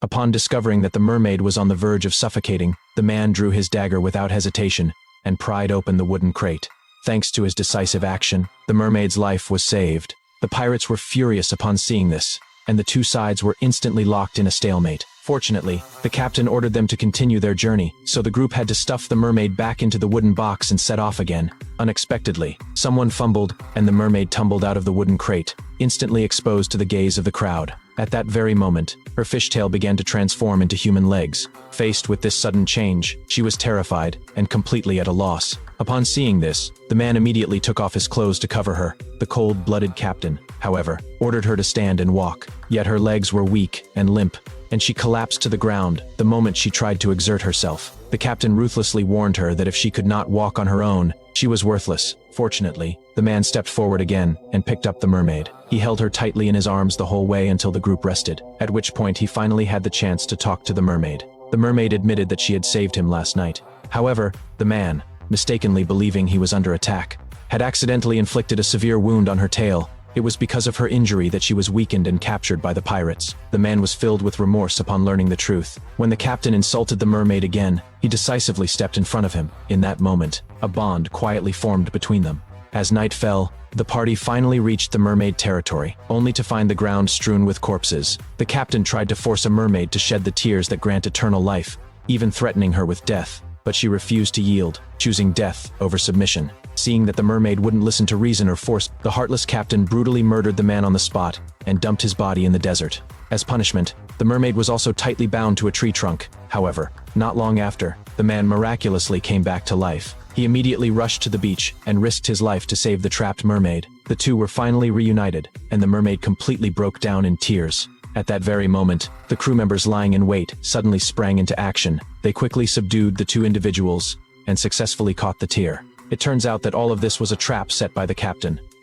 Upon discovering that the mermaid was on the verge of suffocating, the man drew his dagger without hesitation and pried open the wooden crate. Thanks to his decisive action, the mermaid's life was saved. The pirates were furious upon seeing this, and the two sides were instantly locked in a stalemate. Fortunately, the captain ordered them to continue their journey, so the group had to stuff the mermaid back into the wooden box and set off again. Unexpectedly, someone fumbled, and the mermaid tumbled out of the wooden crate, instantly exposed to the gaze of the crowd. At that very moment, her fishtail began to transform into human legs. Faced with this sudden change, she was terrified and completely at a loss. Upon seeing this, the man immediately took off his clothes to cover her. The cold-blooded captain, however, ordered her to stand and walk. Yet her legs were weak and limp, and she collapsed to the ground the moment she tried to exert herself. The captain ruthlessly warned her that if she could not walk on her own, she was worthless. Fortunately, the man stepped forward again and picked up the mermaid. He held her tightly in his arms the whole way until the group rested, at which point he finally had the chance to talk to the mermaid. The mermaid admitted that she had saved him last night. However, the man, mistakenly believing he was under attack, had accidentally inflicted a severe wound on her tail. It was because of her injury that she was weakened and captured by the pirates. The man was filled with remorse upon learning the truth. When the captain insulted the mermaid again, he decisively stepped in front of him. In that moment, a bond quietly formed between them. As night fell, the party finally reached the mermaid territory, only to find the ground strewn with corpses. The captain tried to force a mermaid to shed the tears that grant eternal life, even threatening her with death, but she refused to yield, choosing death over submission. Seeing that the mermaid wouldn't listen to reason or force, the heartless captain brutally murdered the man on the spot and dumped his body in the desert. As punishment, the mermaid was also tightly bound to a tree trunk. However, not long after, the man miraculously came back to life. He immediately rushed to the beach and risked his life to save the trapped mermaid. The two were finally reunited, and the mermaid completely broke down in tears. At that very moment, the crew members lying in wait suddenly sprang into action. They quickly subdued the two individuals and successfully caught the tier. It turns out that all of this was a trap set by the captain.